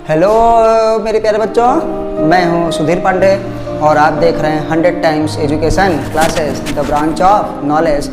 Hello मेरे प्यारे बच्चों, मैं हूं सुधीर पांडे और आप देख रहे हैं 100 times education classes the branch of knowledge.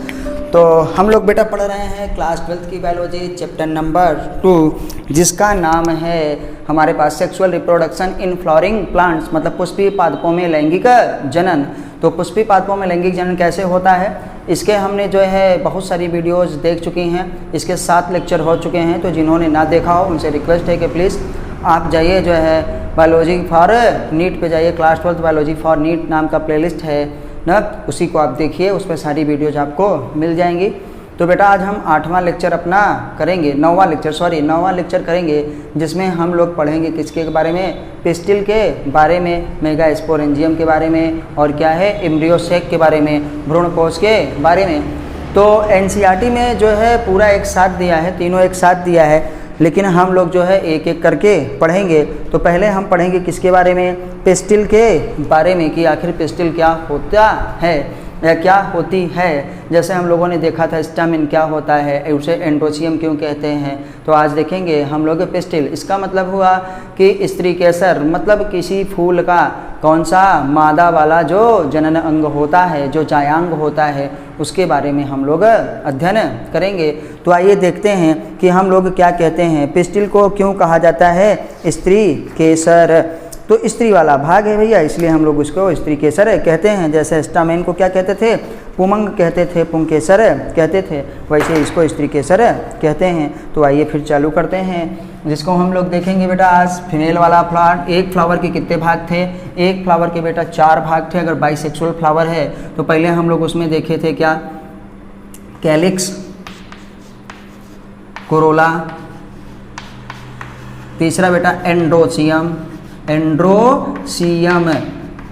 तो हम लोग बेटा पढ़ रहे हैं क्लास 12th की बायोलॉजी चैप्टर नंबर 2, जिसका नाम है हमारे पास sexual reproduction in flowering plants, मतलब पुष्पीय पादपों में लैंगिक जनन। तो पुष्पीय पादपों में लैंगिक जनन कैसे होता है, इसके हमने जो है बहुत सारी वीडियोस देख चुकी हैं। इसके 7 लेक्चर हो चुके हैं, तो जिन्होंने ना देखा हो उनसे रिक्वेस्ट है कि प्लीज़ आप जाइए जो है बायोलॉजी फॉर नीट पे जाइए। Class 12th biology for NEET नाम का प्लेलिस्ट है ना, उसी को आप देखिए, उस पर सारी वीडियोज आपको मिल जाएंगी। तो बेटा आज हम 8वां लेक्चर अपना करेंगे, 9वां लेक्चर करेंगे, जिसमें हम लोग पढ़ेंगे किसके बारे में, पिस्टिल के बारे में, मेगास्पोरेंजियम के बारे में, और क्या है एम्ब्रियोसेक के बारे में, भ्रूणकोश के बारे में। तो एनसीईआरटी में जो है पूरा एक साथ दिया है, तीनों एक साथ दिया है, लेकिन हम लोग जो है एक एक करके पढ़ेंगे। तो पहले हम पढ़ेंगे किसके बारे में, पिस्टिल के बारे में, कि आखिर पिस्टिल क्या होता है या क्या होती है। जैसे हम लोगों ने देखा था स्टामिन क्या होता है, उसे एंड्रोसियम क्यों कहते हैं। तो आज देखेंगे हम लोग पिस्टिल। इसका मतलब हुआ कि स्त्री केसर, मतलब किसी फूल का कौन सा मादा वाला जो जनन अंग होता है, जो जायांग होता है, उसके बारे में हम लोग अध्ययन करेंगे। तो आइए देखते हैं कि हम लोग क्या कहते हैं, पिस्टिल को क्यों कहा जाता है स्त्री केसर। तो स्त्री वाला भाग है भैया, इसलिए हम लोग उसको स्त्री केसर कहते हैं। जैसे स्टामेन को क्या कहते थे, पुमंग कहते थे, पुंकेसर कहते थे, वैसे इसको स्त्री केसर कहते हैं। तो आइए फिर चालू करते हैं, जिसको हम लोग देखेंगे बेटा आज फीमेल वाला फ्लावर। एक फ्लावर के कितने भाग थे, एक फ्लावर के बेटा 4 भाग थे। अगर बाइसेक्सुअल फ्लावर है तो पहले हम लोग उसमें देखे थे क्या, कैलिक्स, कोरोला, तीसरा बेटा एंड्रोसियम,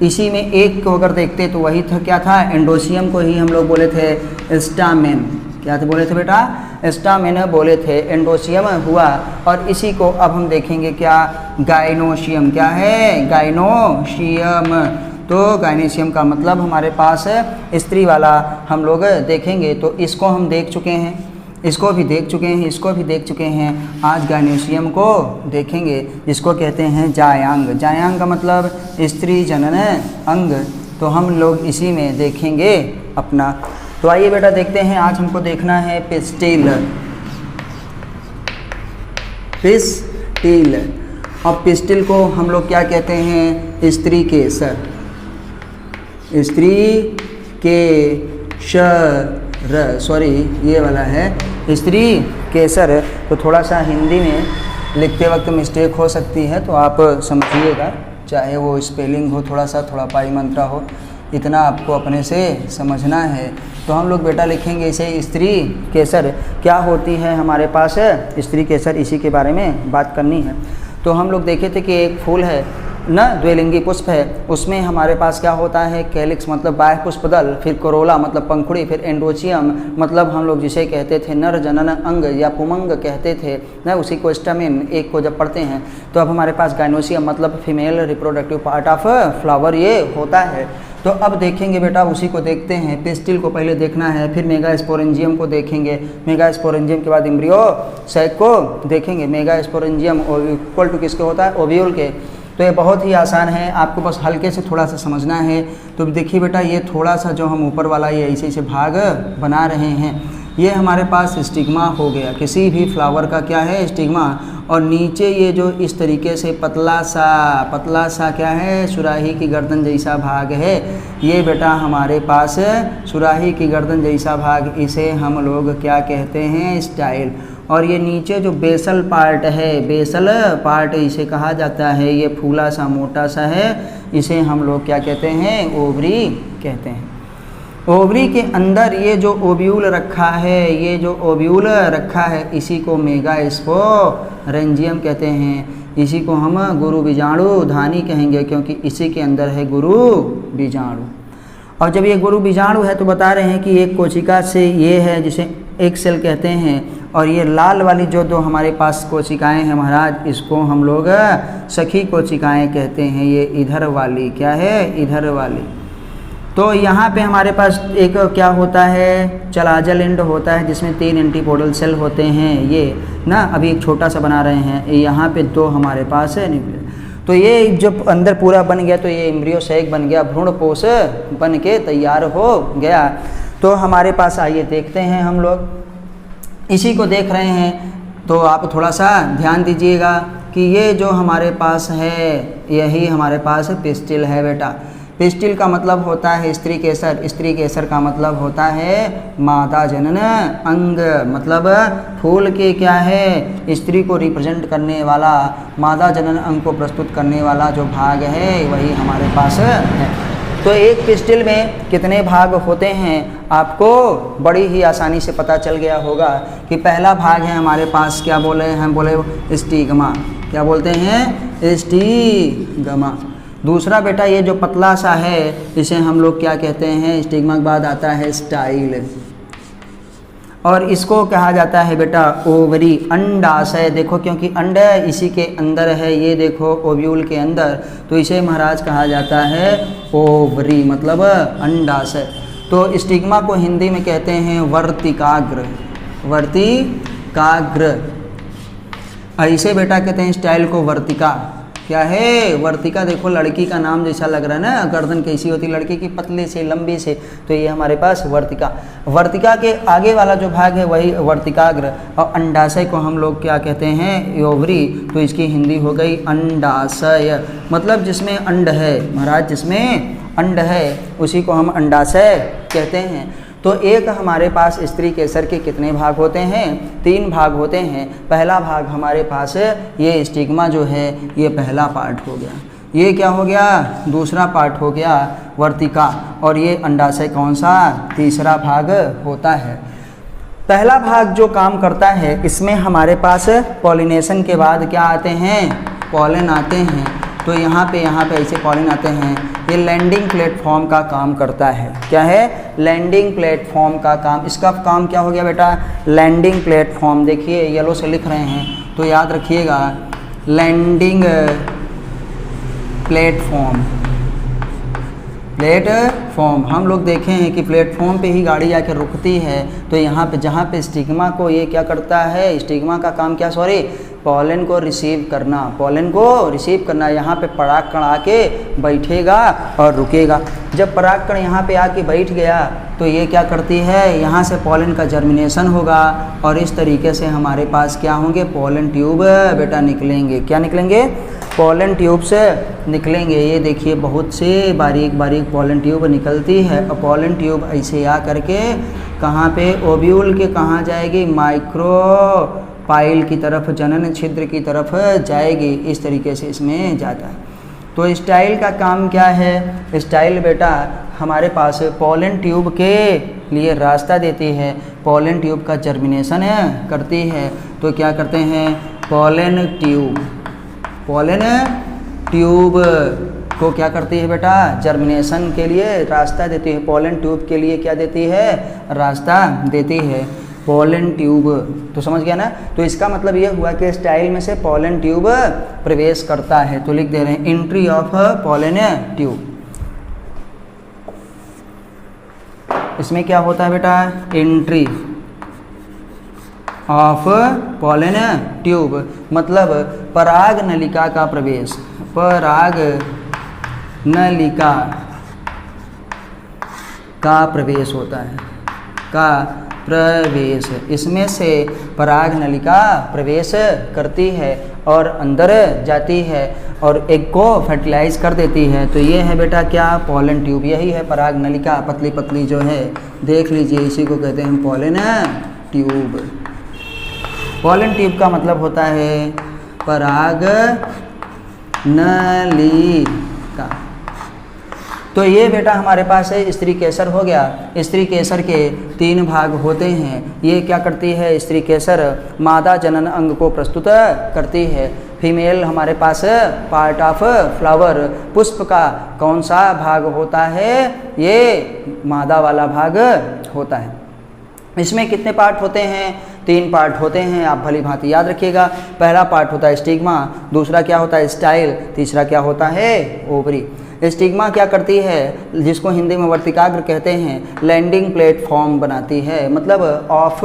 इसी में एक को अगर देखते तो वही था, क्या था, एंडोसियम को ही हम लोग बोले थे स्टामेन। क्या थे बोले थे बेटा, स्टामेन बोले थे, एंडोसियम हुआ। और इसी को अब हम देखेंगे क्या, गाइनोशियम। क्या है, गाइनोशियम। तो गाइनोशियम का मतलब हमारे पास स्त्री वाला हम लोग देखेंगे। तो इसको हम देख चुके हैं, इसको भी देख चुके हैं, इसको भी देख चुके हैं। आज गाइनोशियम को देखेंगे, जिसको कहते हैं जायांग। जायांग का मतलब स्त्री जनन अंग। तो हम लोग इसी में देखेंगे अपना। तो आइए बेटा देखते हैं, आज हमको देखना है पिस्टिल। पिस्टिल, अब पिस्टिल को हम लोग क्या कहते हैं, स्त्री केसर। स्त्री केसर, सॉरी ये वाला है स्त्री केसर। तो थोड़ा सा हिंदी में लिखते वक्त मिस्टेक हो सकती है, तो आप समझिएगा, चाहे वो स्पेलिंग हो थोड़ा पाई मंत्रा हो, इतना आपको अपने से समझना है। तो हम लोग बेटा लिखेंगे इसे स्त्री केसर। क्या होती है हमारे पास स्त्री केसर, इसी के बारे में बात करनी है। तो हम लोग देखे थे कि एक फूल है ना, द्विलिंगी पुष्प है, उसमें हमारे पास क्या होता है, कैलिक्स मतलब बाह्य पुष्पदल, फिर कोरोला मतलब पंखुड़ी, फिर एंड्रोसियम मतलब हम लोग जिसे कहते थे नर जनन अंग या पुमंग कहते थे ना, उसी को स्टामेन एक को जब पढ़ते हैं। तो अब हमारे पास गाइनोशियम मतलब female reproductive part of flower ये होता है। तो अब देखेंगे बेटा, उसी को देखते हैं। पिस्टिल को पहले देखना है, फिर मेगास्पोरेंजियम को देखेंगे, मेगास्पोरेंजियम के बाद एम्ब्रियोसेक को देखेंगे। मेगास्पोरेंजियम इक्वल टू किसके होता है, ओव्यूल के। तो ये बहुत ही आसान है, आपको बस हल्के से थोड़ा सा समझना है। तो देखिए बेटा, ये थोड़ा सा जो हम ऊपर वाला ये ऐसे भाग बना रहे हैं, ये हमारे पास स्टिग्मा हो गया, किसी भी फ्लावर का क्या है, स्टिग्मा। और नीचे ये जो इस तरीके से पतला सा क्या है, सुराही की गर्दन जैसा भाग है, ये बेटा हमारे पास सुराही की गर्दन जैसा भाग, इसे हम लोग क्या कहते हैं, स्टाइल। और ये नीचे जो बेसल पार्ट है, बेसल पार्ट इसे कहा जाता है, ये फूला सा मोटा सा है, इसे हम लोग क्या कहते हैं, ओवरी कहते हैं। ओवरी के अंदर ये जो ओव्यूल रखा है, ये जो ओव्यूल रखा है, इसी को मेगास्पोरेंजियम कहते हैं। इसी को हम गुरु बीजाणु धानी कहेंगे, क्योंकि इसी के अंदर है गुरु बीजाणु। और जब ये गुरु बीजाणु है तो बता रहे हैं कि एक कोशिका से ये है, जिसे एक सेल कहते हैं। और ये लाल वाली जो दो हमारे पास कोशिकाएं हैं महाराज, इसको हम लोग सखी कोशिकाएं कहते हैं। ये इधर वाली क्या है, इधर वाली। तो यहाँ पे हमारे पास एक क्या होता है, चलाजल एंड होता है जिसमें 3 एंटीपोडल सेल होते हैं, ये ना अभी एक छोटा सा बना रहे हैं, यहाँ पे 2 हमारे पास है न्यूक्लियस। तो ये जब अंदर पूरा बन गया तो ये एम्ब्रियो सैक बन गया, भ्रूणपोष बन के तैयार हो गया। तो हमारे पास आइए देखते हैं हम लोग, इसी को देख रहे हैं तो आप थोड़ा सा ध्यान दीजिएगा कि ये जो हमारे पास है यही हमारे पास पिस्टिल है बेटा। पिस्टिल का मतलब होता है स्त्री केसर, स्त्री केसर का मतलब होता है मादा जनन अंग, मतलब फूल के क्या है, स्त्री को रिप्रेजेंट करने वाला, मादा जनन अंग को प्रस्तुत करने वाला जो भाग है वही हमारे पास है। तो एक पिस्टिल में कितने भाग होते हैं आपको बड़ी ही आसानी से पता चल गया होगा कि पहला भाग है हमारे पास, क्या बोले हैं, बोले स्टिग्मा, क्या बोलते हैं, स्टिग्मा। दूसरा बेटा ये जो पतला सा है इसे हम लोग क्या कहते हैं, स्टिग्मा के बाद आता है स्टाइल, और इसको कहा जाता है बेटा ओवरी, अंडाशय। देखो क्योंकि अंड इसी के अंदर है, ये देखो ओव्यूल के अंदर, तो इसे महाराज कहा जाता है ओवरी, मतलब अंडाशय। तो स्टिग्मा को हिंदी में कहते हैं वर्तिकाग्र, वर्तिकाग्र। ऐसे बेटा कहते हैं स्टाइल को वर्तिका, क्या है, वर्तिका। देखो लड़की का नाम जैसा लग रहा है ना, गर्दन कैसी होती है लड़की की, पतले से लंबी से, तो ये हमारे पास वर्तिका। वर्तिका के आगे वाला जो भाग है वही वर्तिकाग्र, और अंडाशय को हम लोग क्या कहते हैं, ओवरी, तो इसकी हिंदी हो गई अंडाशय, मतलब जिसमें अंड है महाराज, जिसमें अंड है उसी को हम अंडाशय कहते हैं। तो एक हमारे पास स्त्री केसर के कितने भाग होते हैं, 3 भाग होते हैं। पहला भाग हमारे पास ये स्टिग्मा जो है ये पहला पार्ट हो गया, ये क्या हो गया, दूसरा पार्ट हो गया वर्तिका, और ये अंडाशय कौन सा, तीसरा भाग होता है। पहला भाग जो काम करता है इसमें हमारे पास पॉलिनेशन के बाद क्या आते हैं, पॉलन आते हैं। तो यहाँ पे ऐसे पॉलन आते हैं, ये लैंडिंग प्लेटफॉर्म का काम करता है। क्या है, लैंडिंग प्लेटफॉर्म का काम। इसका काम क्या हो गया बेटा, लैंडिंग प्लेटफॉर्म। देखिए येलो से लिख रहे हैं तो याद रखिएगा, लैंडिंग प्लेटफॉर्म, प्लेटफॉर्म। हम लोग देखे हैं कि प्लेटफॉर्म पे ही गाड़ी आके रुकती है, तो यहाँ पे जहाँ पे स्टिग्मा को ये क्या करता है, स्टिग्मा का काम क्या, सॉरी, पॉलन को रिसीव करना, पॉलन को रिसीव करना। यहाँ पे परागकण आके बैठेगा और रुकेगा। जब परागकण यहाँ पे आके बैठ गया तो ये क्या करती है, यहाँ से पॉलन का जर्मिनेशन होगा, और इस तरीके से हमारे पास क्या होंगे, पॉलन ट्यूब बेटा निकलेंगे। क्या निकलेंगे, पॉलन ट्यूब से निकलेंगे। ये देखिए बहुत से बारीक बारीक पॉलन ट्यूब निकलती है, और पॉलन ट्यूब ऐसे आ करके कहाँ पे, ओव्यूल के कहाँ जाएगी, माइक्रो पाइल की तरफ, जनन छिद्र की तरफ जाएगी। इस तरीके से इसमें जाता है। तो स्टाइल का काम क्या है, स्टाइल बेटा हमारे पास पॉलन ट्यूब के लिए रास्ता देती है, पॉलन ट्यूब का जर्मिनेशन करती है। तो क्या करते हैं, पॉलन ट्यूब, पॉलन ट्यूब को क्या करती है बेटा, जर्मिनेशन के लिए रास्ता देती है। पॉलन ट्यूब के लिए क्या देती है, रास्ता देती है, पॉलन ट्यूब। तो समझ गया ना। तो इसका मतलब ये हुआ कि स्टाइल में से पॉलन ट्यूब प्रवेश करता है। तो लिख दे रहे हैं एंट्री ऑफ पॉलन ट्यूब। इसमें क्या होता है बेटा, एंट्री ऑफ पॉलन ट्यूब, मतलब पराग नलिका का प्रवेश, पराग नलिका का प्रवेश होता है, का प्रवेश। इसमें से पराग नलिका प्रवेश करती है और अंदर जाती है और एग को फर्टिलाइज कर देती है। तो ये है बेटा क्या, पॉलन ट्यूब, यही है पराग नलिका, पतली पतली जो है, देख लीजिए, इसी को कहते हैं पॉलन ट्यूब। पॉलन ट्यूब का मतलब होता है पराग नलिका। तो ये बेटा हमारे पास है स्त्री केसर हो गया। स्त्री केसर के 3 भाग होते हैं। ये क्या करती है, स्त्री केसर मादा जनन अंग को प्रस्तुत करती है। फीमेल हमारे पास पार्ट ऑफ फ्लावर, पुष्प का कौन सा भाग होता है, ये मादा वाला भाग होता है। इसमें कितने पार्ट होते हैं, 3 पार्ट होते हैं, आप भली भांति याद रखिएगा। पहला पार्ट होता है स्टिग्मा, दूसरा क्या होता है स्टाइल, तीसरा क्या होता है ओवरी। स्टिग्मा क्या करती है, जिसको हिंदी में वर्तिकाग्र कहते हैं, लैंडिंग प्लेटफॉर्म बनाती है, मतलब ऑफ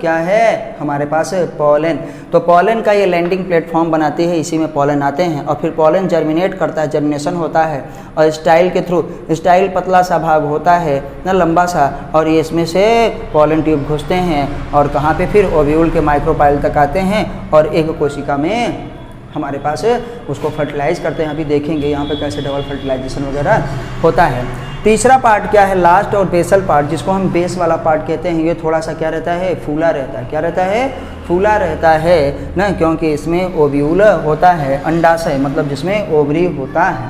क्या है हमारे पास पॉलन। तो पॉलन का ये लैंडिंग प्लेटफॉर्म बनाती है, इसी में पॉलन आते हैं और फिर पॉलन जर्मिनेट करता है, जर्मिनेशन होता है और स्टाइल के थ्रू, स्टाइल पतला सा भाग होता है ना, लंबा सा, और ये इसमें से पॉलन ट्यूब घुसते हैं और कहाँ पे फिर ओव्यूल के माइक्रोपाइल तक आते हैं और एक कोशिका में हमारे पास उसको फर्टिलाइज करते हैं। अभी देखेंगे यहाँ पे कैसे डबल फर्टिलाइजेशन वगैरह होता है। तीसरा पार्ट क्या है, लास्ट और बेसल पार्ट, जिसको हम बेस वाला पार्ट कहते हैं, ये थोड़ा सा क्या रहता है, फूला रहता है। क्या रहता है, फूला रहता है ना, क्योंकि इसमें ओव्यूल होता है, अंडाशय मतलब जिसमें ओवरी होता है।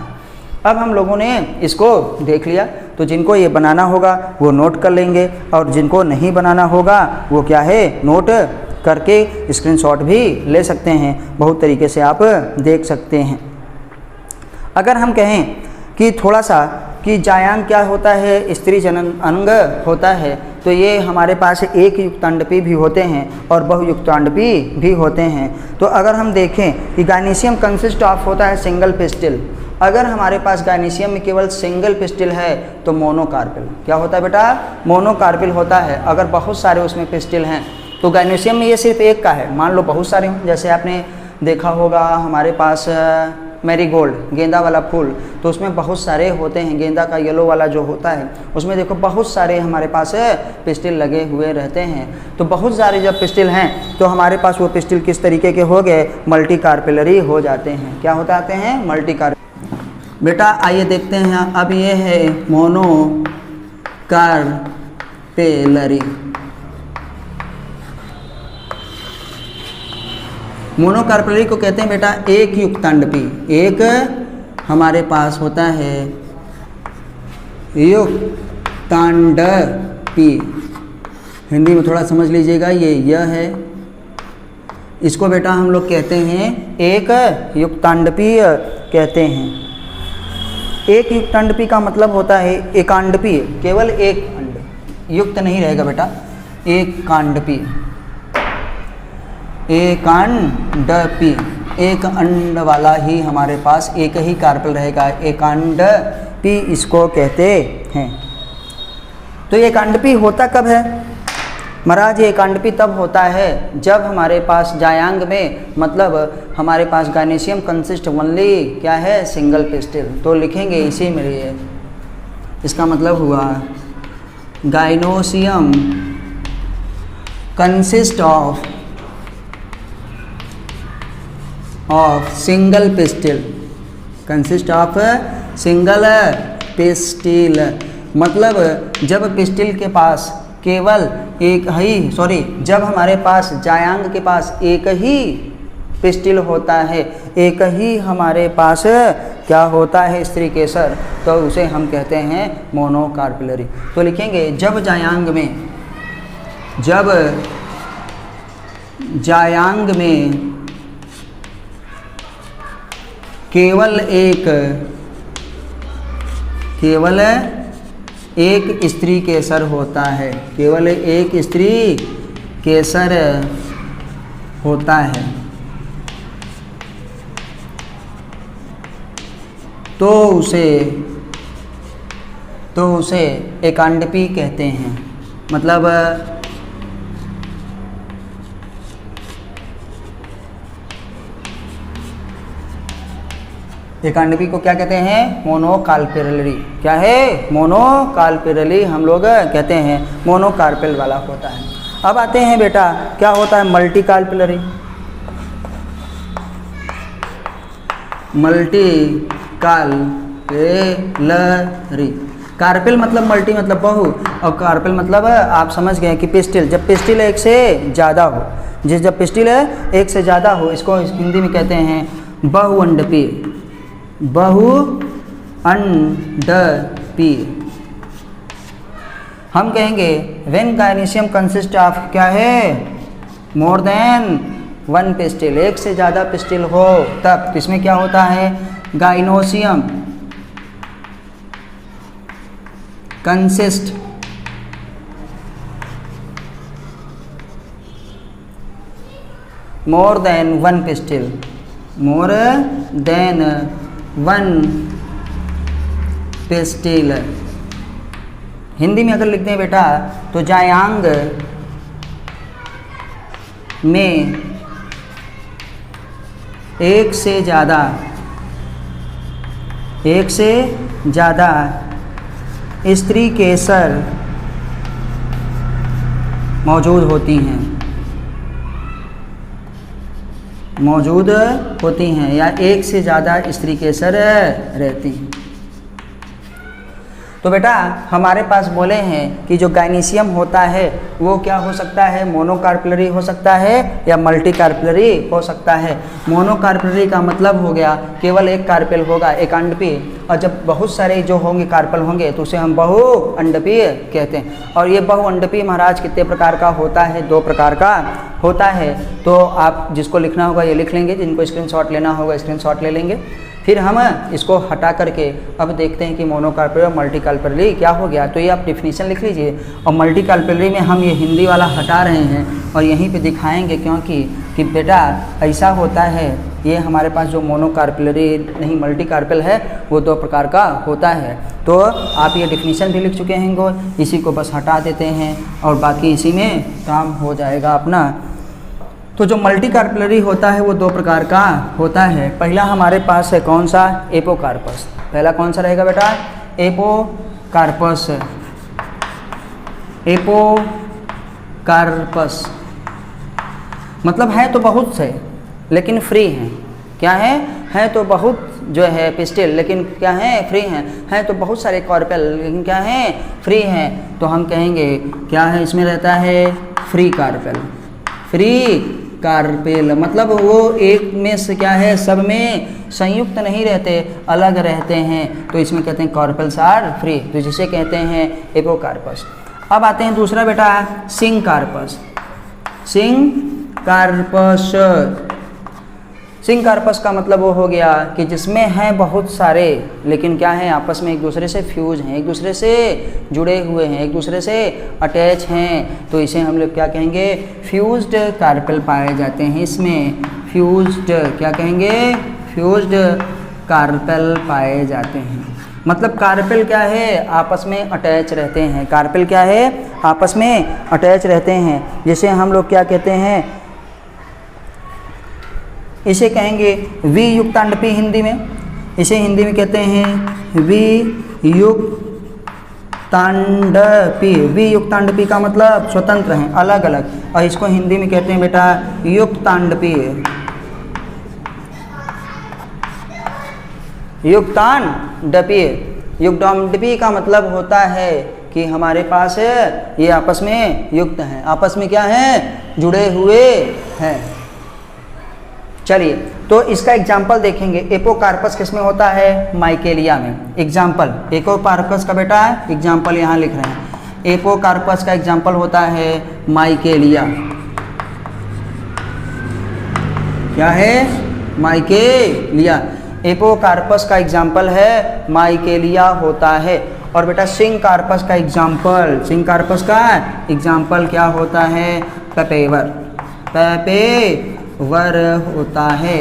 अब हम लोगों ने इसको देख लिया, तो जिनको ये बनाना होगा वो नोट कर लेंगे और जिनको नहीं बनाना होगा वो क्या है, नोट करके स्क्रीनशॉट भी ले सकते हैं। बहुत तरीके से आप देख सकते हैं। अगर हम कहें कि थोड़ा सा कि जायांग क्या होता है, स्त्री जनन अंग होता है, तो ये हमारे पास एक युक्तांडपी भी होते हैं और बहुयुक्तांडपी भी होते हैं। तो अगर हम देखें कि गायनीशियम कंसिस्ट ऑफ होता है सिंगल पिस्टिल, अगर हमारे पास गायनीशियम में केवल सिंगल पिस्टिल है तो मोनोकार्पिल। क्या होता है बेटा, मोनोकार्पिल होता है। अगर बहुत सारे उसमें पिस्टिल हैं तो गायनीशियम में ये सिर्फ एक का है, मान लो बहुत सारे हों, जैसे आपने देखा होगा हमारे पास मैरीगोल्ड, गेंदा वाला फूल, तो उसमें बहुत सारे होते हैं। गेंदा का येलो वाला जो होता है उसमें देखो बहुत सारे हमारे पास पिस्टिल लगे हुए रहते हैं। तो बहुत सारे जब पिस्टिल हैं तो हमारे पास वो पिस्टिल किस तरीके के हो गए, मल्टी कार्पिलरी हो जाते हैं। क्या होता आते हैं, मल्टी कार्पिलरी। बेटा आइए देखते हैं, अब ये है मोनो कार्पिलरी। मोनोकार्पिलरी को कहते हैं बेटा एक युक्तांडपी। एक हमारे पास होता है युक्तांडपी, हिंदी में थोड़ा समझ लीजिएगा, ये यह है, इसको बेटा हम लोग कहते हैं एक युक्तांडपी कहते हैं। एक युक्तांडपी का मतलब होता है एकांडपी, केवल एक अंड, युक्त नहीं रहेगा बेटा, एक कांडपी, एकांडपी, एक अंड वाला ही हमारे पास एक ही कार्पेल रहेगा, एकांडपी इसको कहते हैं। तो ये एकांडपी होता कब है महाराज, ये एकांडपी तब होता है जब हमारे पास जायांग में, मतलब हमारे पास गायनीशियम कंसिस्ट ओनली क्या है, सिंगल पिस्टिल। तो लिखेंगे इसी में लिए, इसका मतलब हुआ gynoecium consist of single pistil, consist of single pistil, मतलब जब पिस्टिल के पास केवल एक ही, जब हमारे पास जायांग के पास एक ही पिस्टिल होता है, एक ही हमारे पास क्या होता है, स्त्री केसर, तो उसे हम कहते हैं मोनोकार्पिलरी। तो लिखेंगे जब जायांग में केवल एक स्त्री केसर होता है, केवल एक स्त्री केसर होता है, तो उसे एकांडपी कहते हैं। मतलब एकांडपी को क्या कहते हैं, मोनोकार्पिलरी। क्या है, मोनोकार्पिलरी हम लोग कहते हैं, मोनोकार्पेल वाला होता है। अब आते हैं बेटा क्या होता है, मल्टी कार्पिलरी। मल्टी कार्पिलरी, कार्पेल मतलब मल्टी मतलब बहु, और कार्पेल मतलब आप समझ गए कि पिस्टिल, जब पिस्टिल एक से ज़्यादा हो, जब पिस्टिल एक से ज़्यादा हो, इसको हिंदी में कहते हैं बहुअंडपी, बहुअंडपी। हम कहेंगे व्हेन गायनीशियम कंसिस्ट ऑफ क्या है, मोर देन वन पिस्टिल, एक से ज़्यादा पिस्टिल हो तब इसमें क्या होता है, gynoecium consist more than one pistil, more than one pistil. Hindi में अगर लिखते हैं बेटा तो जायांग में एक से ज़्यादा स्त्री केसर मौजूद होती हैं या एक से ज़्यादा स्त्री केसर रहती हैं। तो बेटा हमारे पास बोले हैं कि जो गाइनीशियम होता है वो क्या हो सकता है, मोनोकार्पेलरी हो सकता है या मल्टी कार्पेलरी हो सकता है। मोनोकार्पेलरी का मतलब हो गया केवल एक कार्पेल होगा, एक अंडपीय, और जब बहुत सारे जो होंगे कार्पेल होंगे तो उसे हम बहुअंडपीय कहते हैं। और ये बहुअंडपीय महाराज कितने प्रकार का होता है, 2 प्रकार का होता है। तो आप जिसको लिखना होगा ये लिख लेंगे, जिनको स्क्रीनशॉट लेना होगा स्क्रीनशॉट ले लेंगे। फिर हम इसको हटा करके अब देखते हैं कि मोनोकार्पेलरी और मल्टी कार्पेलरी क्या हो गया। तो ये आप डिफिनीशन लिख लीजिए, और मल्टी कार्पेलरी में हम ये हिंदी वाला हटा रहे हैं और यहीं पे दिखाएंगे, क्योंकि कि बेटा ऐसा होता है, ये हमारे पास जो मोनोकार्पेलरी नहीं मल्टी कार्पेल है वो 2 प्रकार का होता है। तो आप ये डिफिनीशन भी लिख चुके हैं, इसी को बस हटा देते हैं और बाकी इसी में काम हो जाएगा अपना। तो जो मल्टी कार्पेलरी होता है वो 2 प्रकार का होता है। पहला हमारे पास है कौन सा, एपोकार्पस। पहला कौन सा रहेगा बेटा, एपोकार्पस। एपोकार्पस मतलब है तो बहुत से लेकिन फ्री हैं। क्या है तो बहुत जो है पिस्टिल, लेकिन क्या है फ्री हैं। तो बहुत सारे कार्पेल लेकिन क्या है फ्री हैं। तो हम कहेंगे क्या है इसमें रहता है, फ्री कार्पेल। फ्री कार्पेल मतलब वो एक में से क्या है, सब में संयुक्त नहीं रहते, अलग रहते हैं, तो इसमें कहते हैं कार्पेल्स आर फ्री, तो जिसे कहते हैं एपोकार्पस। अब आते हैं दूसरा बेटा, सिंकार्पस। सिंकार्पस सिंकार्पस का मतलब वो हो गया कि जिसमें हैं बहुत सारे लेकिन क्या है आपस में एक दूसरे से फ्यूज हैं, एक दूसरे से जुड़े हुए हैं, एक दूसरे से अटैच हैं, तो इसे हम लोग क्या कहेंगे, फ्यूज्ड कार्पेल पाए जाते हैं। इसमें फ्यूज्ड क्या कहेंगे, फ्यूज्ड कार्पेल पाए जाते हैं। मतलब कार्पेल क्या है, आपस में अटैच रहते हैं। कार्पेल क्या है, आपस में अटैच रहते हैं। जैसे हम लोग क्या कहते हैं, इसे कहेंगे वी युक्तांडपी हिंदी में। इसे हिंदी में कहते हैं वी युक्तांडपी। वी युक्तांडपी का मतलब स्वतंत्र हैं, अलग अलग, और इसको हिंदी में कहते हैं बेटा युक्तांडपी। युक्तांडपी, युक्तांडपी का मतलब होता है कि हमारे पास ये आपस में युक्त हैं, आपस में क्या हैं, जुड़े हुए हैं। चलिए तो इसका एग्जाम्पल देखेंगे। एपोकार्पस किस में होता है, माइकेलिया में। एग्जाम्पल एपोकार्पस का बेटा एग्जाम्पल यहाँ लिख रहे हैं। एपोकार्पस का एग्जाम्पल होता है माइकेलिया। क्या है, माइकेलिया। एपोकार्पस का एग्जाम्पल है माइकेलिया होता है। और बेटा सिंकार्पस का एग्जाम्पल, सिंकार्पस का एग्जाम्पल क्या होता है, पेपेवर। पेपेवर होता है।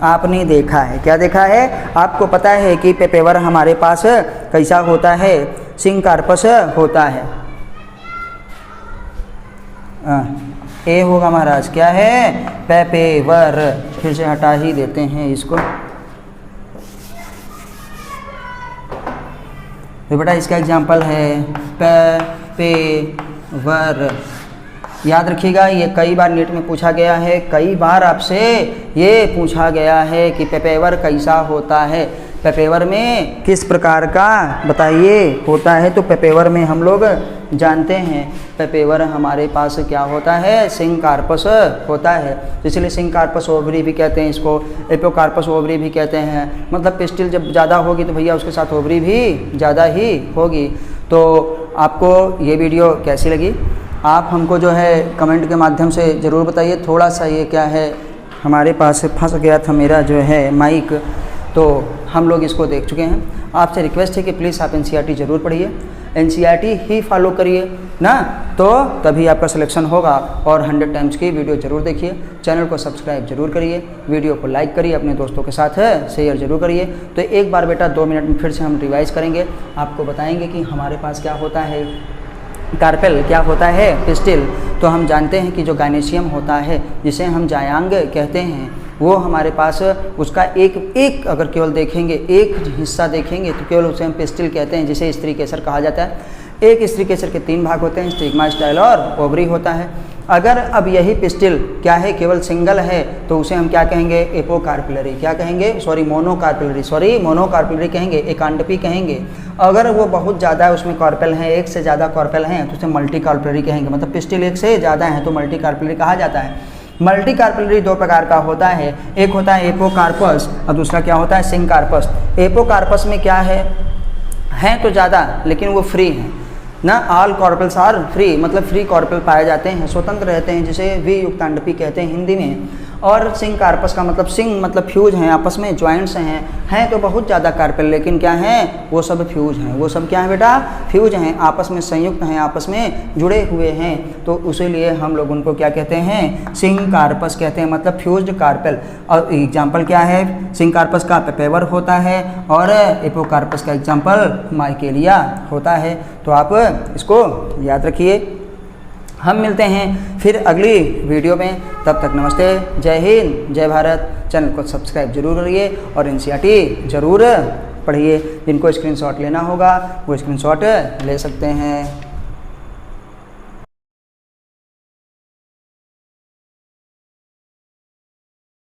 आपने देखा है, क्या देखा है, आपको पता है कि पेपेवर हमारे पास कैसा होता है, सिंकार्पस होता है। ए होगा महाराज, क्या है, पेपेवर। फिर से हटा ही देते हैं इसको। तो बेटा इसका एग्जाम्पल है पेपेवर। याद रखिएगा, ये कई बार नेट में पूछा गया है, कई बार आपसे ये पूछा गया है कि पेपेवर कैसा होता है, पेपेवर में किस प्रकार का बताइए होता है। तो पेपेवर में हम लोग जानते हैं, पेपेवर हमारे पास क्या होता है, सिंकार्पस होता है। इसलिए सिंकार्पस ओवरी भी कहते हैं इसको, एपोकार्पस ओवरी भी कहते हैं। मतलब पिस्टिल जब ज़्यादा होगी तो भैया उसके साथ ओवरी भी ज़्यादा ही होगी। तो आपको ये वीडियो कैसी लगी, आप हमको जो है कमेंट के माध्यम से ज़रूर बताइए। थोड़ा सा ये क्या है, हमारे पास फंस गया था मेरा जो है माइक, तो हम लोग इसको देख चुके हैं। आपसे रिक्वेस्ट है कि प्लीज़ आप NCERT ज़रूर पढ़िए। एनसीईआरटी ही फॉलो करिए ना, तो तभी आपका सिलेक्शन होगा। और 100 टाइम्स की वीडियो जरूर देखिए, चैनल को सब्सक्राइब जरूर करिए, वीडियो को लाइक करिए, अपने दोस्तों के साथ शेयर जरूर करिए। तो एक बार बेटा 2 मिनट में फिर से हम रिवाइज करेंगे, आपको बताएंगे कि हमारे पास क्या होता है कार्पेल, क्या होता है पिस्टिल। तो हम जानते हैं कि जो गायनेशियम होता है जिसे हम जायांग कहते हैं, वो हमारे पास उसका एक अगर केवल देखेंगे, एक हिस्सा देखेंगे तो केवल उसे हम पिस्टिल कहते हैं, जिसे स्त्री केसर कहा जाता है। एक स्त्री केसर के 3 भाग होते हैं, स्टिग्मा, स्टाइल और ओवरी होता है। अगर अब यही पिस्टिल क्या है, केवल सिंगल है, तो उसे हम क्या कहेंगे, एपोकार्पिलरी, क्या कहेंगे, मोनोकार्पिलरी कहेंगे, एकांडपी कहेंगे। अगर वो बहुत ज़्यादा उसमें कॉर्पेल हैं, एक से ज़्यादा कॉर्पेल हैं, तो उसे मल्टीकार्पिलरी कहेंगे। मतलब पिस्टिल एक से ज़्यादा है तो मल्टीकार्पिलरी कहा जाता है। मल्टीकार्पिलरी 2 प्रकार का होता है, एक होता है एपोकार्पस और दूसरा क्या होता है, सिंकार्पस। एपोकार्पस में क्या है तो ज़्यादा लेकिन वो फ्री है ना, ऑल कॉर्पल्स आर फ्री, मतलब फ्री कॉर्पल पाए जाते हैं, स्वतंत्र रहते हैं, जिसे वी युक्तांडपी कहते हैं हिंदी में। और सिंकार्पस का मतलब सिंग मतलब फ्यूज हैं, आपस में ज्वाइंट्स हैं तो बहुत ज़्यादा कार्पेल, लेकिन क्या हैं, वो सब फ्यूज हैं। वो सब क्या है बेटा, फ्यूज हैं, आपस में संयुक्त हैं, आपस में जुड़े हुए हैं। तो उसीलिए हम लोग उनको क्या कहते हैं, सिंकार्पस कहते हैं, मतलब फ्यूज्ड कार्पेल। और एग्जाम्पल क्या है, सिंकार्पस का पेपेवर होता है और एपोकार्पस का एग्जाम्पल माइकेलिया होता है। तो आप इसको याद रखिए। हम मिलते हैं फिर अगली वीडियो में, तब तक नमस्ते, जय हिंद, जय भारत। चैनल को सब्सक्राइब जरूर करिए और एनसीईआरटी जरूर पढ़िए। जिनको स्क्रीनशॉट लेना होगा वो स्क्रीनशॉट ले सकते हैं।